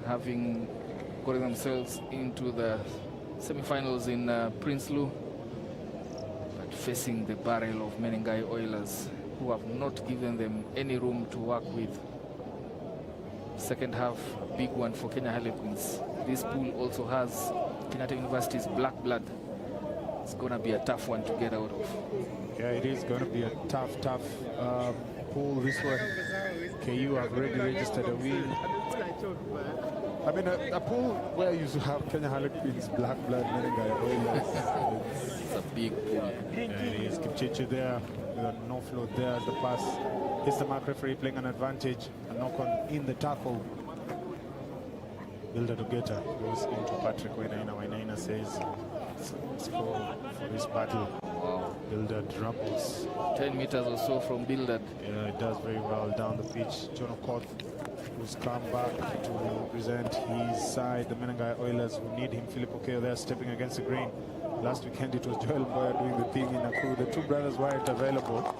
having gotten themselves into the semi-finals in Prinsloo, but facing the barrel of Menengai Oilers, who have not given them any room to work with. Second half, big one for Kenya Harlequins. This pool also has Kenyatta University's black blood. It's going to be a tough one to get out of. Yeah, it is going to be a tough pool, this one. KU have already registered a win. I mean, a pool where you have Kenya Harlequins, black blood, Menengai Oilers. It's a big pool. Yeah, it is. Kipchichi there with a no float there as the pass. Here's the mark referee playing an advantage. A knock on in the tackle. Builder Dugeta goes into Patrick Wainaina. Wainaina says, let's go for this battle. Wow. Builder dribbles 10 meters or so from Builder. Yeah, it does very well down the pitch. John Okoth, who's come back to represent his side. The Menengai Oilers who need him. Philip Okeo there stepping against the grain. Last weekend it was Joel Boyer doing the thing in Nakuru. The two brothers weren't available.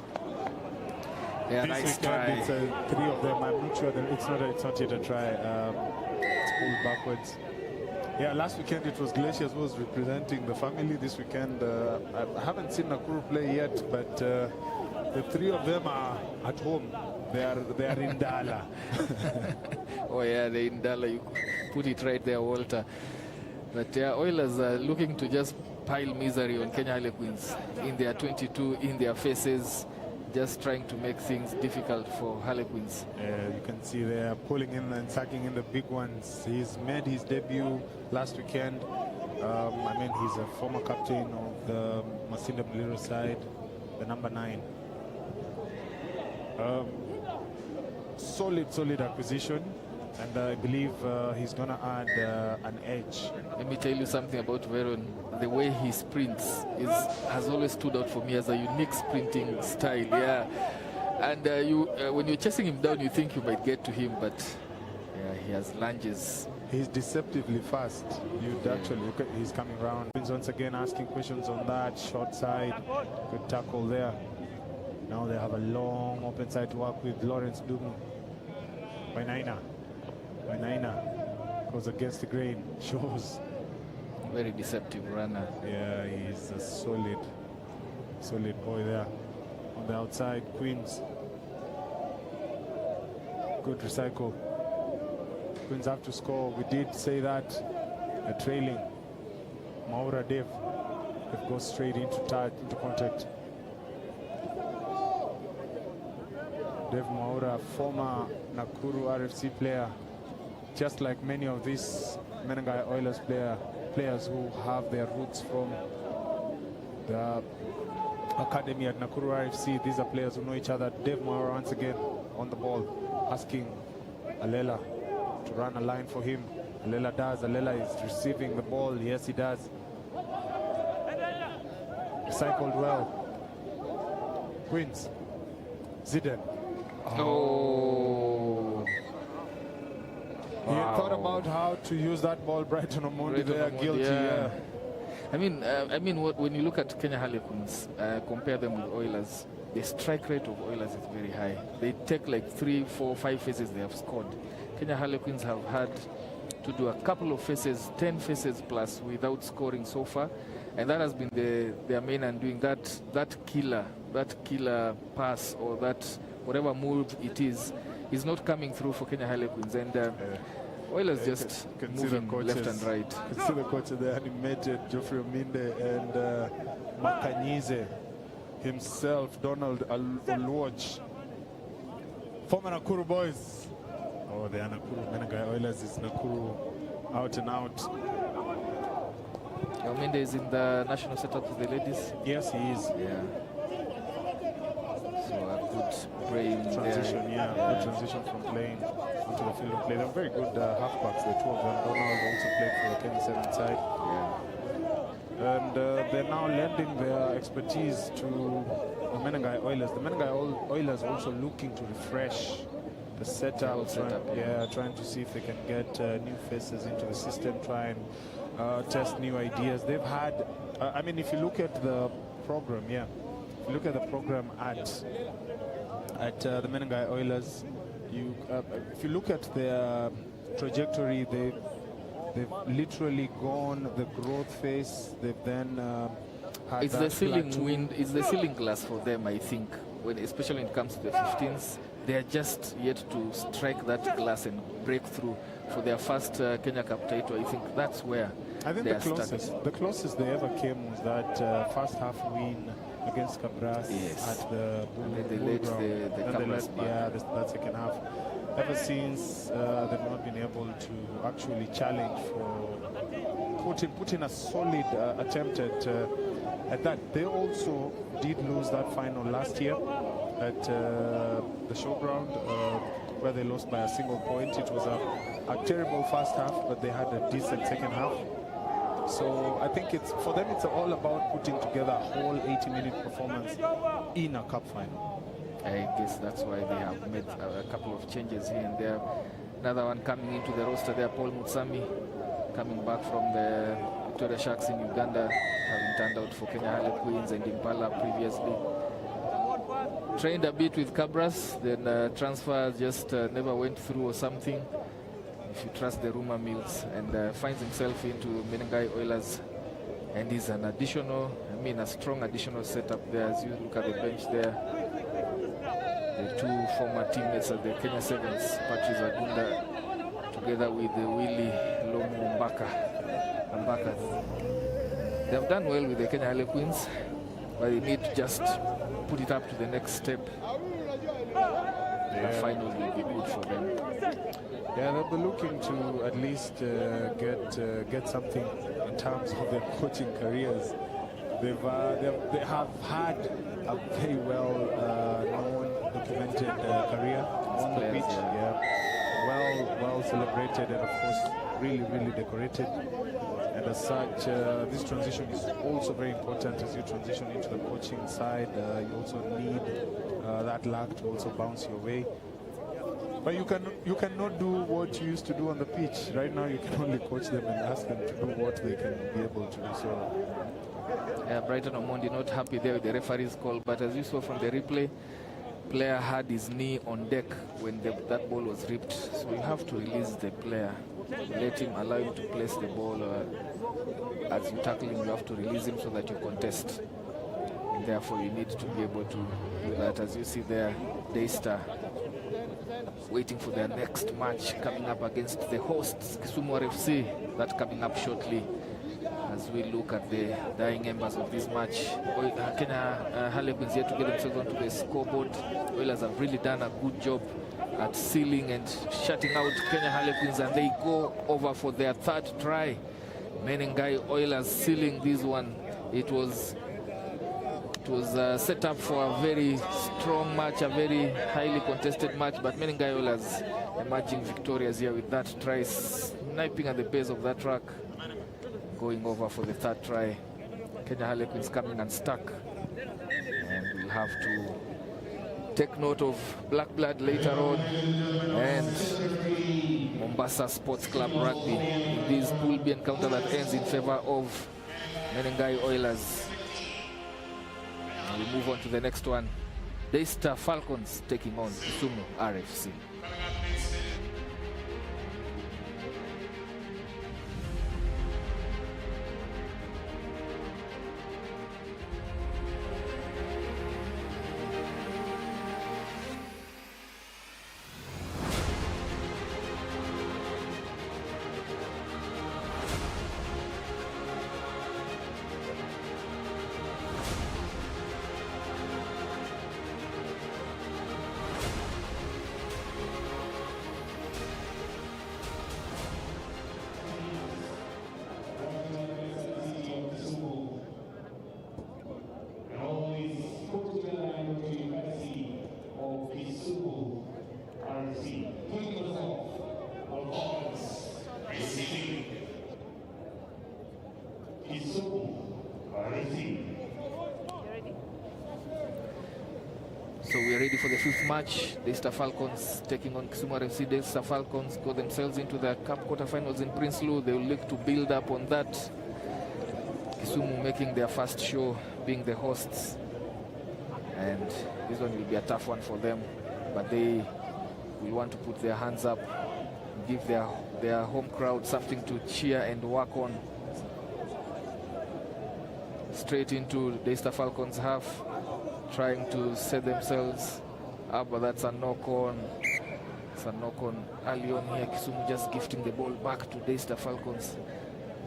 Yeah, this nice weekend try. it's three of them. I'm not sure that it's not yet a try. It's pulled backwards. Yeah, last weekend it was Glaciers who was representing the family. This weekend I haven't seen Nakuru play yet, but the three of them are at home. They are in Dala. Oh yeah, they're in Dala. You put it right there, Walter. But yeah, Oilers are looking to just pile misery on Kenya Harlequins in their 22, in their faces, just trying to make things difficult for Harlequins. You can see they're pulling in and sacking in the big ones. He's made his debut last weekend. I mean, he's a former captain of the Masinda Muliro side, the number 9. Solid acquisition, and I believe he's going to add an edge. Let me tell you something about Veron. The way he sprints has always stood out for me as a unique sprinting style. Yeah, and when you're chasing him down, you think you might get to him, but yeah, he has lunges. He's deceptively fast. You'd actually look at, he's coming around. Once again asking questions on that short side. Good tackle there. Now they have a long open side to work with. Lawrence Dumu. Wainaina goes against the grain. Shows. Very deceptive runner. Yeah, he's a solid boy there. On the outside, Queens. Good recycle. Queens have to score. We did say that. They're trailing. Maura Dev goes straight into contact. Dev Maura, former Nakuru RFC player, just like many of these Menengai Oilers players who have their roots from the academy at Nakuru RFC. These are players who know each other. Dev Maura once again on the ball, asking Alela to run a line for him. Alela does. Alela is receiving the ball. Yes, he does. Recycled well. Queens. Zidane. Oh. He thought about how to use that ball. Brighton Omondi, they are guilty. Yeah. I mean, when you look at Kenya Harlequins, compare them with Oilers, the strike rate of Oilers is very high. They take like 3, 4, 5 phases they have scored. Kenya Harlequins have had to do a couple of phases, 10 phases plus, without scoring so far, and that has been their main undoing. That killer pass, or that whatever move it is not coming through for Kenya Harlequins, and Oilers just moving left and right. You can see the coaches there animated, Geoffrey Ominde and Makanyize himself, Donald Oluoch. Former Nakuru boys. Oh, they are Nakuru. Menengai Oilers is Nakuru out and out. Ominde is in the national setup with the ladies. Yes, he is. Yeah. So a good brain transition, there. Good transition from playing into the field of play. They're very good halfbacks, the two of them. Donald also played for the Kenya 7 side. Yeah. And they're now lending their expertise to the Menengai Oilers. The Menengai Oilers also looking to refresh the setup, trying to see if they can get new faces into the system, try and test new ideas. They've had, I mean, if you look at the program, if you look at the program at the Menengai Oilers, if you look at their trajectory. They've literally gone the growth phase. They've then had it's that the ceiling plateau. wind. It's the ceiling glass for them, I think. Especially when it comes to the 15s, they are just yet to strike that glass and break through for their first Kenya Cup title. I think that's where I think they the closest they ever came was that first half win against Cabras at the Bull Ground. The Cabras that second half. Ever since, they've not been able to actually challenge for put in a solid attempt at that. They also did lose that final last year at the showground, where they lost by a single point. It was a terrible first half, but they had a decent second half. So I think for them it's all about putting together a whole 80-minute performance in a cup final. I guess that's why they have made a couple of changes here and there. Another one coming into the roster there, Paul Mutsami, coming back from the Victoria Sharks in Uganda, having turned out for Kenya Harlequins and Impala previously. Trained a bit with Cabras, then transfer just never went through or something, if you trust the rumor mills, and finds himself into Menengai Oilers, and is an additional, a strong additional setup there. As you look at the bench there, the two former teammates of the Kenya Sevens, Patrice Agunda, together with Willie Lomu Mbaka. They have done well with the Kenya Harlequins, but they need to just put it up to the next step. The final will be good for them. Yeah, they'll be looking to at least get something in terms of their coaching careers. They have had a very well known, documented career on the pitch. Well celebrated, and of course really decorated. And as such, this transition is also very important. As you transition into the coaching side, you also need that luck to also bounce your way. But you cannot do what you used to do on the pitch. Right now, you can only coach them and ask them to do what they can be able to do. So, Brighton Omondi not happy there with the referee's call, but as you saw from the replay, player had his knee on deck when that ball was ripped. So you have to release the player, let him, allow him to place the ball. As you tackle him, you have to release him so that you contest. And therefore, you need to be able to do that. As you see there, Daystar waiting for their next match coming up against the hosts, Kisumu RFC. That coming up shortly. As we look at the dying embers of this match, Kenya Harlequins yet to get themselves onto the scoreboard. Oilers have really done a good job at sealing and shutting out Kenya Harlequins, and they go over for their third try. Menengai Oilers sealing this one. It was set up for a very strong match, a very highly contested match, but Menengai Oilers emerging victorious here with that try, sniping at the base of that track, going over for the third try. Kenya Harlequins coming unstuck, and we'll have to take note of Black Blood later on and Mombasa Sports Club Rugby. This Pool B encounter that ends in favor of Menengai Oilers. And we move on to the next one. Daystar Falcons taking on Kisumu RFC. So we're ready for the fifth match. Daystar Falcons taking on Kisumu RFC. Daystar Falcons got themselves into the Cup quarterfinals in Prinsloo. They will look to build up on that. Kisumu making their first show, being the hosts. And this one will be a tough one for them. But they will want to put their hands up, give their their home crowd something to cheer and work on. Straight into Daystar Falcons half, trying to set themselves up, but that's a knock-on. It's a knock-on early on here. Kisumu just gifting the ball back to Daystar Falcons.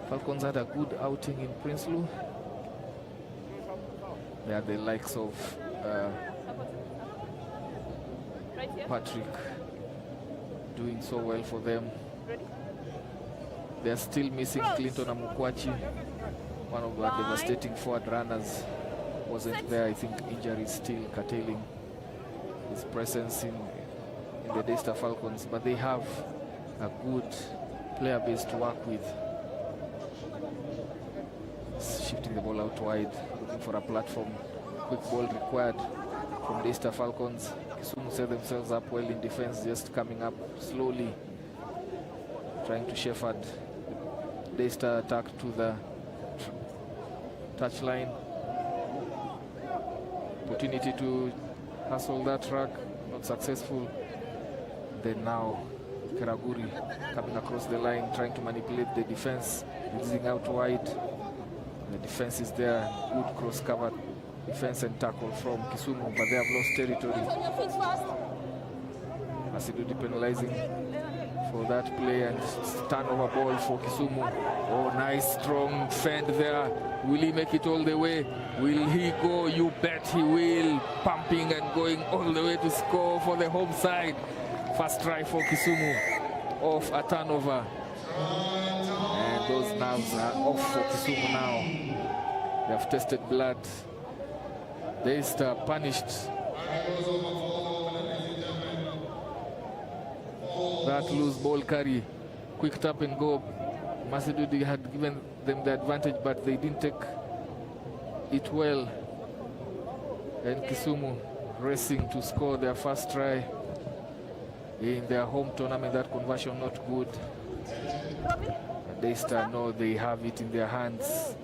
Falcons had a good outing in Prinsloo. They are the likes of Patrick doing so well for them. They are still missing Clinton Amukwachi, one of the devastating forward runners. Wasn't there. I think injury is still curtailing his presence in the Daystar Falcons, but they have a good player base to work with. Shifting the ball out wide, looking for a platform. Quick ball required from Daystar Falcons. Kisumu set themselves up well in defense, just coming up slowly, trying to shepherd Daystar attack to the touchline. Opportunity to hustle that track, not successful. Then now Keraguri coming across the line, trying to manipulate the defense, releasing out wide. The defense is there, good cross-cover defense and tackle from Kisumu, but they have lost territory. Masidudi penalizing for that play, and turnover ball for Kisumu. Oh, nice strong fend there. Will he make it all the way? Will he go? You bet he will. Pumping and going all the way to score for the home side. First try for Kisumu, off a turnover. And those nerves are off for Kisumu now. They have tasted blood. Daystar punished. That loose ball carry, quick tap and go. Masidudi had given them the advantage, but they didn't take it well. And Kisumu racing to score their first try in their home tournament. That conversion not good. And Daystar know they have it in their hands.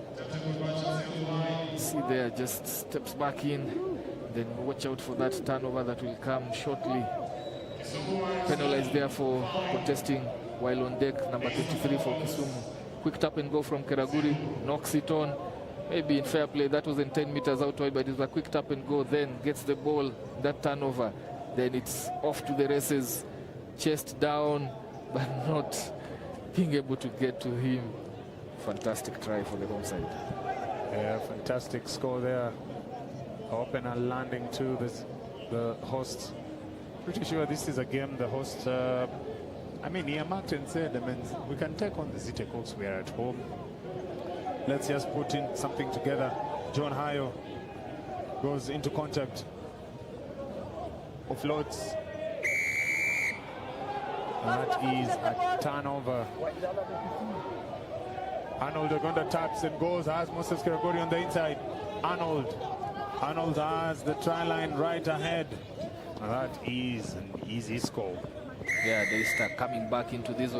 See there, just steps back in. Then watch out for that turnover that will come shortly. Penalized there for contesting while on deck, number 23 for Kisumu. Quick tap and go from Keraguri, knocks it on. Maybe in fair play, that wasn't 10 meters out wide, but it was a quick tap and go, then gets the ball, that turnover. Then it's off to the races, chest down, but not being able to get to him. Fantastic try for the home side. Yeah, fantastic score there. Opener landing to the host. Pretty sure this is a game the host, I mean, Ian Martin said, I mean, we can take on the Zite Hawks, we are at home. Let's just put in something together. John Hayo goes into contact, offloads. That is a turnover. Arnold Agonda taps and goes, has Moses Keraguri on the inside. Arnold has the try line right ahead. And that is an easy score. Yeah, they start coming back into this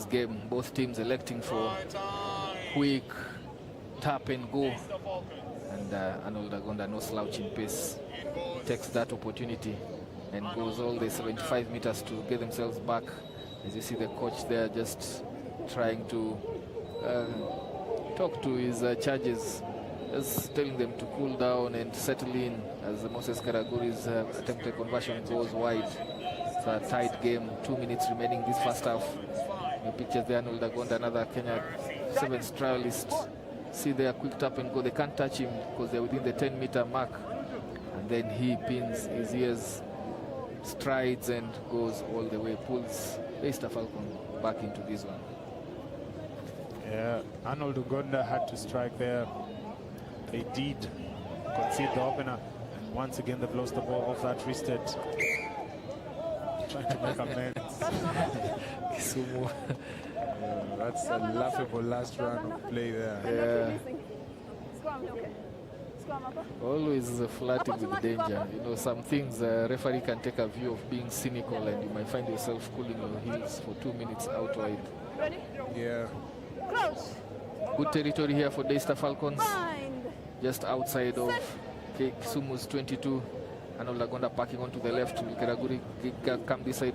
game. Both teams electing for quick tap and go. And Arnold Agonda, no slouch in pace, takes that opportunity and goes all the 75 meters to get themselves back. As you see the coach there just trying to talk to his charges, just telling them to cool down and settle in as Moses Keraguri's attempted conversion goes wide. It's a tight game, 2 minutes remaining this first half. The pictures there, Arnold Agonda, another Kenya Sevens trialist. See there, quick tap and go. They can't touch him because they're within the 10-meter mark. And then he pins his ears, strides and goes all the way, pulls Daystar Falcon back into this one. Yeah, Arnold Agonda had to strike there. They did concede the opener. And once again, they've lost the ball off that wristed. Trying to make amends. Kisumu. That's a laughable last run of play there. Yeah. Always flirting with danger. You know, some things a referee can take a view of being cynical, and you might find yourself cooling your heels for 2 minutes out wide. Yeah. Good territory here for Daystar Falcons. Just outside of Kisumu's 22. Arnold Agonda parking onto the left. Will Keraguri come this side?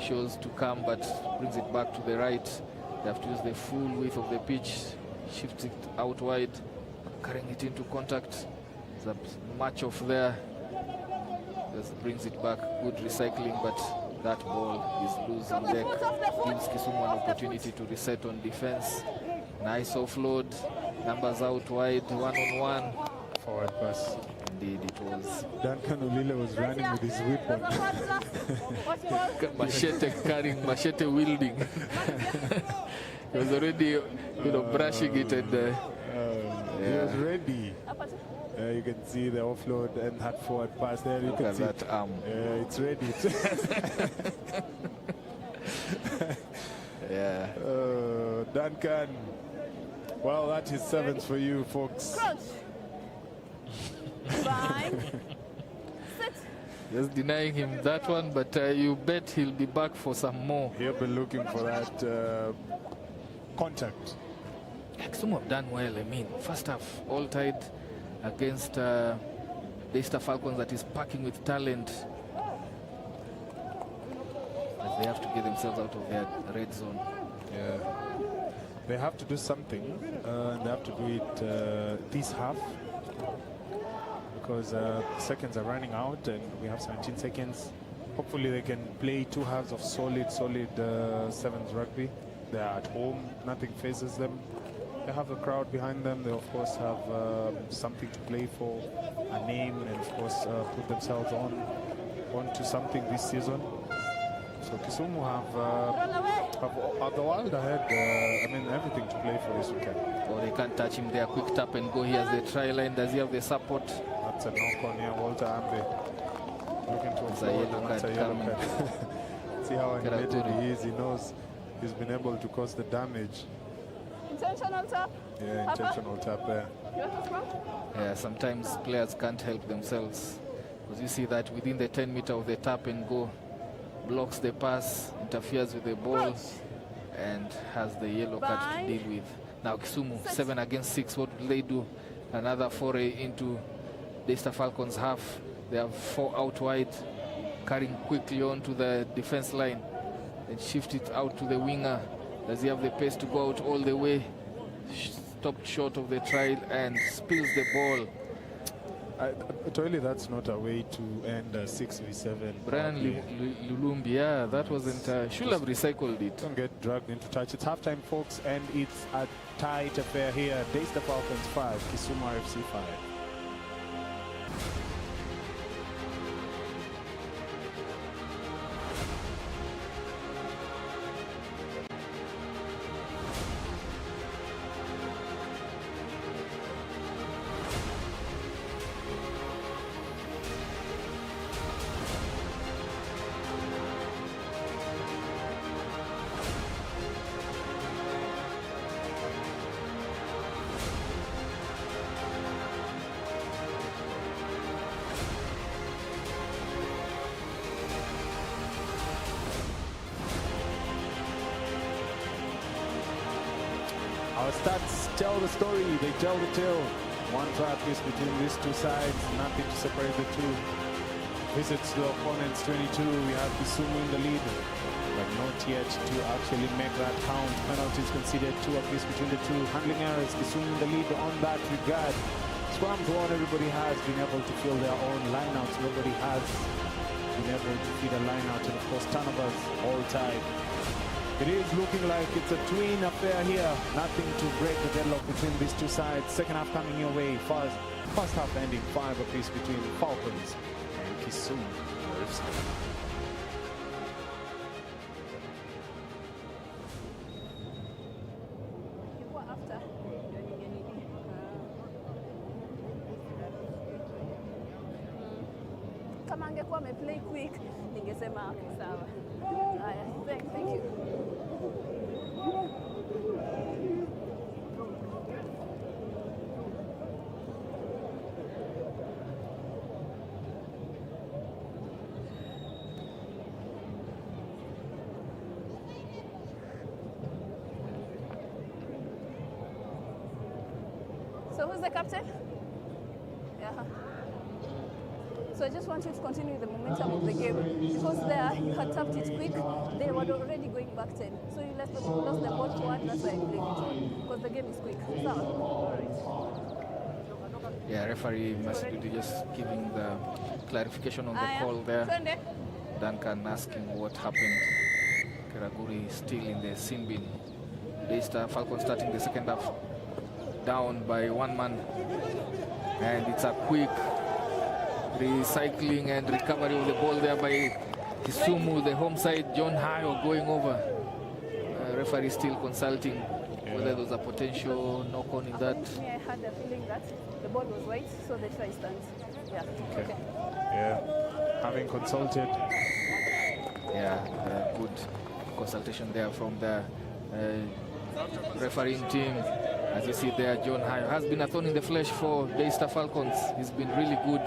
shows to come, but brings it back to the right. They have to use the full width of the pitch, shift it out wide, carrying it into contact. There's a match off there. Just brings it back. Good recycling, but that ball is loose on deck. Gives Kisumu an opportunity to reset on defense. Nice offload. Numbers out wide, one-on-one. Forward pass. Indeed, it was. Duncan Ulile was running with his weapon. Machete carrying, machete wielding. He was already, brushing it, and he was ready. You can see the offload and that forward pass there. You look can at see that arm. It's ready. Yeah. Duncan. Well, that is sevens for you, folks. Just denying him that one, but you bet he'll be back for some more. He'll be looking for that contact. Kisumu have done well. I mean, first half, all tied against Leicester Falcons that is packing with talent. But they have to get themselves out of their red zone. Yeah. They have to do something, and they have to do it this half, because seconds are running out and we have 17 seconds. Hopefully they can play 2 halves of solid sevens rugby. They are at home, nothing faces them. They have a crowd behind them. They of course have something to play for, a name, and of course put themselves onto something this season. So Kisumu have the world ahead. I mean, everything to play for this weekend. Oh, they can't touch him there. Quick tap and go. He has the try line. Does he have the support? That's a knock on here. Walter Ambe looking to a yellow card coming. See how animated he is. He knows he's been able to cause the damage. Intentional tap? Yeah, intentional tap there. Yeah, sometimes players can't help themselves. Because you see that within the 10 meter of the tap and go, blocks the pass, interferes with the ball, and has the yellow card to deal with. Now Kisumu, 7 against 6. What will they do? Another foray into Leicester Falcons half. They have 4 out wide, carrying quickly on to the defense line, and shift it out to the winger. Does he have the pace to go out all the way? Stopped short of the trial and spills the ball. Totally, that's not a way to end a 6v7. Brian Lulumbi, yeah, that wasn't. Should have recycled it. Don't get dragged into touch. It's halftime, folks, and it's a tight affair here. Leicester Falcons 5, Kisumu RFC 5. Our stats tell the story, they tell the tale. One try apiece between these two sides, nothing to separate the two. Visits to opponents 22, we have Kisumu in the lead, but not yet to actually make that count. Penalties conceded 2 apiece between the two. Handling errors, Kisumu in the lead on that regard. Scrums one, everybody has been able to fill their own lineouts. Nobody has been able to feed a lineout, and of course turnovers all tied. It is looking like it's a twin affair here. Nothing to break the deadlock between these two sides. Second half coming your way. First half ending 5 apiece between Falcons and Kisumu. Kama angekuwa ameplay quick, ningesema okay, sawa. Haya, thank you. So who's the captain? Yeah. So I just want you to continue the momentum of the game, because there you had tapped it quick, they were already going back 10. So you lost the ball forward, that's why I blame it on, because the game is quick. So, all right. Yeah, referee Masudi just giving the clarification on the call there. Duncan asking what happened. Keraguri still in the sin bin. Daystar Falcons starting the second half down by 1 man. And it's a quick recycling and recovery of the ball there by Kisumu, the home side. John Hayo going over. Referee still consulting whether there was a potential knock-on in that. I had the feeling that the ball was white, so the try stands. Yeah. Okay. Yeah. Having consulted. Yeah, good consultation there from the refereeing team. As you see there, John Hayo has been a thorn in the flesh for Daystar Falcons. He's been really good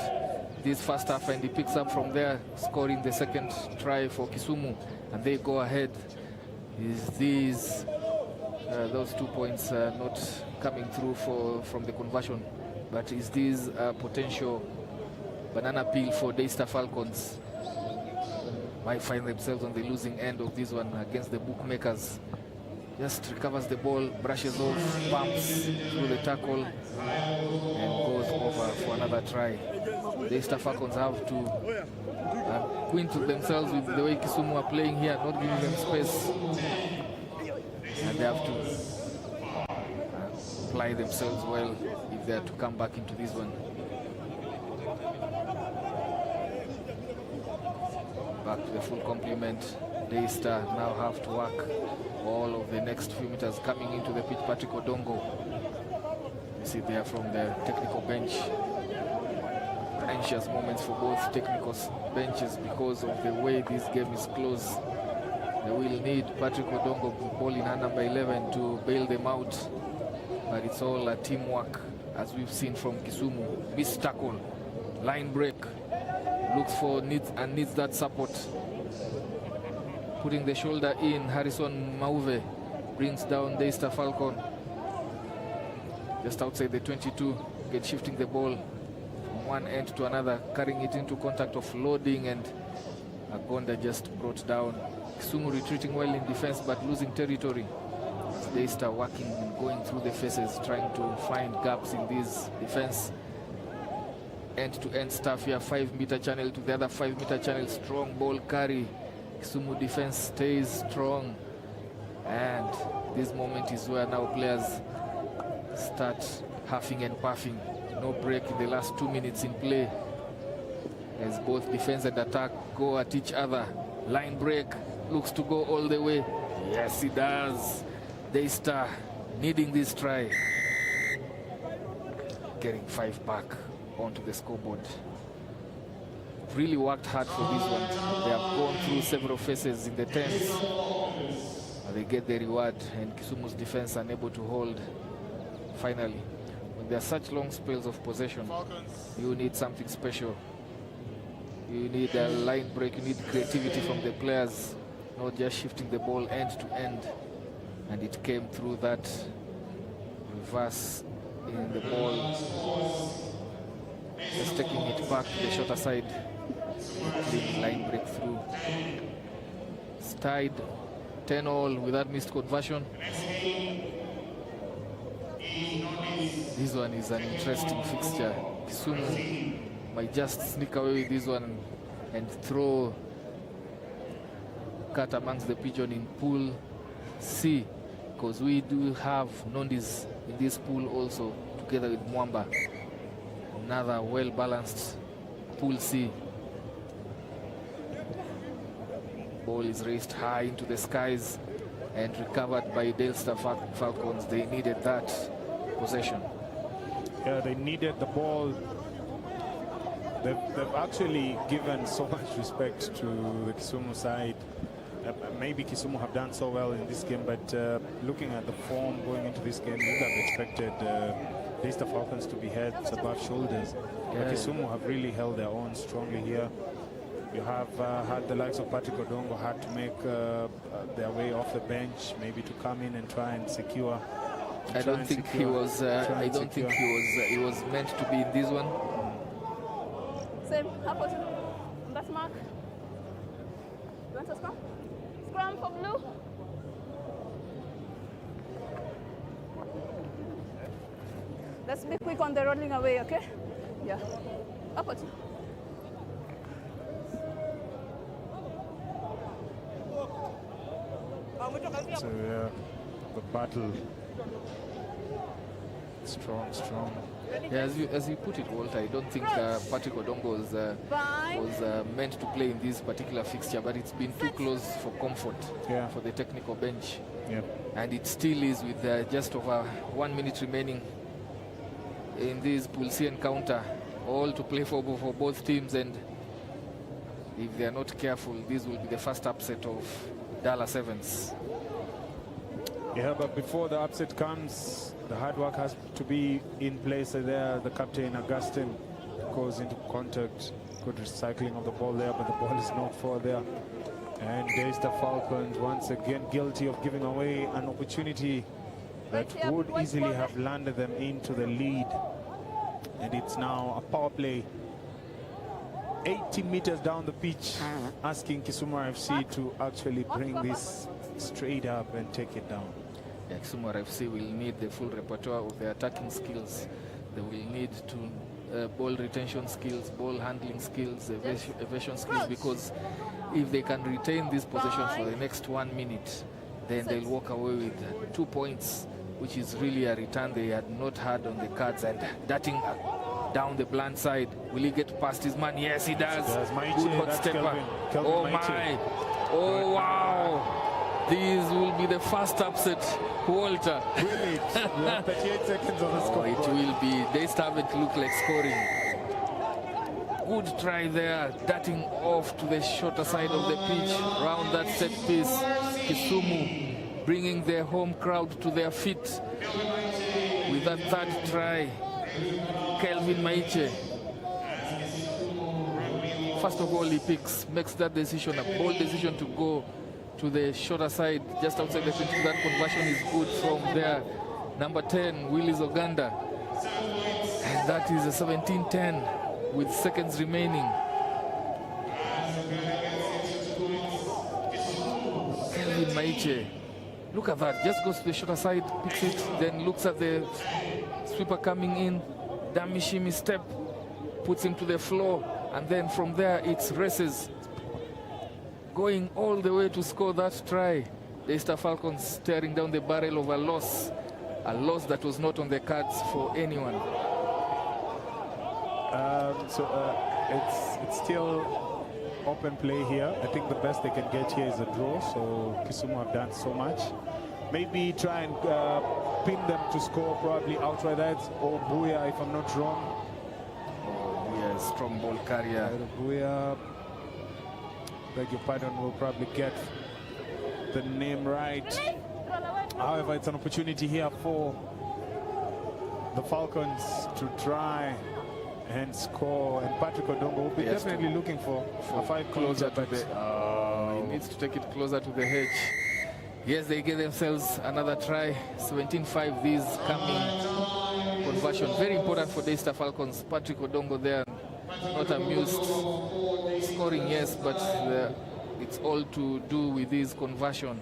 this first half, and he picks up from there, scoring the second try for Kisumu, and they go ahead. Is these those 2 points not coming through from the conversion, but is this a potential banana peel for Daystar Falcons? Might find themselves on the losing end of this one against the bookmakers. Just recovers the ball, brushes off, bumps through the tackle, and goes over for another try. Daystar Falcons have to acquaint themselves with the way Kisumu are playing here, not giving them space. And they have to apply themselves well if they are to come back into this one. Back to the full complement. Daystar now have to work all of the next few meters coming into the pitch. Patrick Odongo, you see there from the technical bench. Anxious moments for both technical benches because of the way this game is close. They will need Patrick Odongo, ball in hand number 11, to bail them out. But it's all a teamwork, as we've seen from Kisumu. Missed tackle, line break, looks for needs that support. Putting the shoulder in, Harrison Mauve brings down Daystar Falcon. Just outside the 22, get shifting the ball from one end to another, carrying it into contact of loading, and Agonda just brought down. Kisumu retreating well in defense but losing territory. Daystar working and going through the faces, trying to find gaps in this defense. End-to-end stuff here, 5-meter channel to the other 5-meter channel, strong ball carry. Kisumu defense stays strong, and this moment is where now players start huffing and puffing. No break in the last 2 minutes in play, as both defense and attack go at each other. Line break, looks to go all the way. Yes, it does. Daystar needing this try, getting 5 back onto the scoreboard. Really worked hard for this one. They have gone through several phases in the 10s. They get the reward, and Kisumu's defense unable to hold. Finally, when there are such long spells of possession, you need something special. You need a line break, you need creativity from the players, not just shifting the ball end to end. And it came through that reverse in the ball. Just taking it back to the shorter side. Clean line breakthrough. It's tied 10-all without missed conversion. This one is an interesting fixture. Kisumu might just sneak away with this one and throw cut amongst the pigeon in pool C, because we do have Nondis in this pool also, together with Mwamba. Another well-balanced pool C. Ball is raised high into the skies and recovered by Daystar Falcons. They needed that possession. Yeah, they needed the ball. They've actually given so much respect to the Kisumu side. Maybe Kisumu have done so well in this game, but looking at the form going into this game, you would have expected Daystar Falcons to be heads above shoulders. Yeah. Kisumu have really held their own strongly here. You have had the likes of Patrick Odongo had to make their way off the bench, maybe to come in and try and secure. I don't think he was. I don't think he was meant to be in this one. Same. Hapo tu. On that mark. You want to scrum? Scrum for blue. Let's be quick on the rolling away, okay? Yeah. Hapo tu. So yeah, the battle. Strong. Yeah, as you put it, Walter, I don't think Patrick Odongo was meant to play in this particular fixture, but it's been too close for comfort for the technical bench. Yep. And it still is with just over 1 minute remaining in this Pool C encounter, all to play for both teams, and if they are not careful, this will be the first upset of Dala Sevens. Yeah, but before the upset comes, the hard work has to be in place there. The captain, Augustine, goes into contact. Good recycling of the ball there, but the ball is not for there. And there's the Falcons, once again guilty of giving away an opportunity that would easily have landed them into the lead. And it's now a power play 80 meters down the pitch, asking Kisumu FC to actually bring this straight up and take it down. Yeah, Kisumu FC will need the full repertoire of their attacking skills. They will need to ball retention skills, ball handling skills, evasion skills, because if they can retain this possession for the next 1 minute, then they'll walk away with 2 points, which is really a return they had not had on the cards. And darting down the blunt side, will he get past his man? Yes, he does. Good hot stepper. Oh my! Oh wow! This will be the first upset, Walter. Really? We have 38 seconds on the scoreboard. It will be. They haven't looked like scoring. Good try there, darting off to the shorter side of the pitch, round that set piece. Kisumu bringing their home crowd to their feet with that third try. Kelvin Maiche. First of all, he makes that decision, a bold decision to go to the shorter side, just outside the 20. That conversion is good from there. Number 10, Willis Oganda. And that is a 17-10 with seconds remaining. Kelvin Maiche. Look at that, just goes to the shorter side, picks it, then looks at the sweeper coming in, Damishimi step, puts him to the floor, and then from there it's races, going all the way to score that try. The Easter Falcons staring down the barrel of a loss that was not on the cards for anyone. It's still open play here. I think the best they can get here is a draw, so Kisumu have done so much. Maybe try and pin them to score, probably outright that, or Buya, if I'm not wrong. Oh, Buya is strong ball carrier. Buya, beg your pardon, will probably get the name right. However, it's an opportunity here for the Falcons to try and score, and Patrick Odongo will be definitely looking for a 5 closer to the. He needs to take it closer to the hedge. Yes, they get themselves another try. 17-5, this coming conversion. Very important for the Easter Falcons. Patrick Odongo there, not amused. Scoring, yes, but it's all to do with this conversion.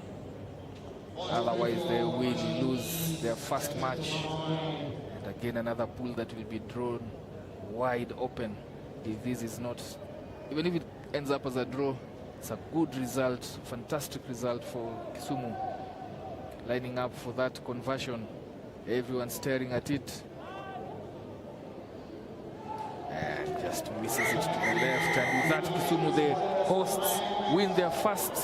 Otherwise, they will lose their first match. And again, another pool that will be drawn wide open. If this is not, even if it ends up as a draw, it's a good result, fantastic result for Kisumu. Lining up for that conversion. Everyone staring at it. And just misses it to the left. And with that, Kisumu, the hosts, win their first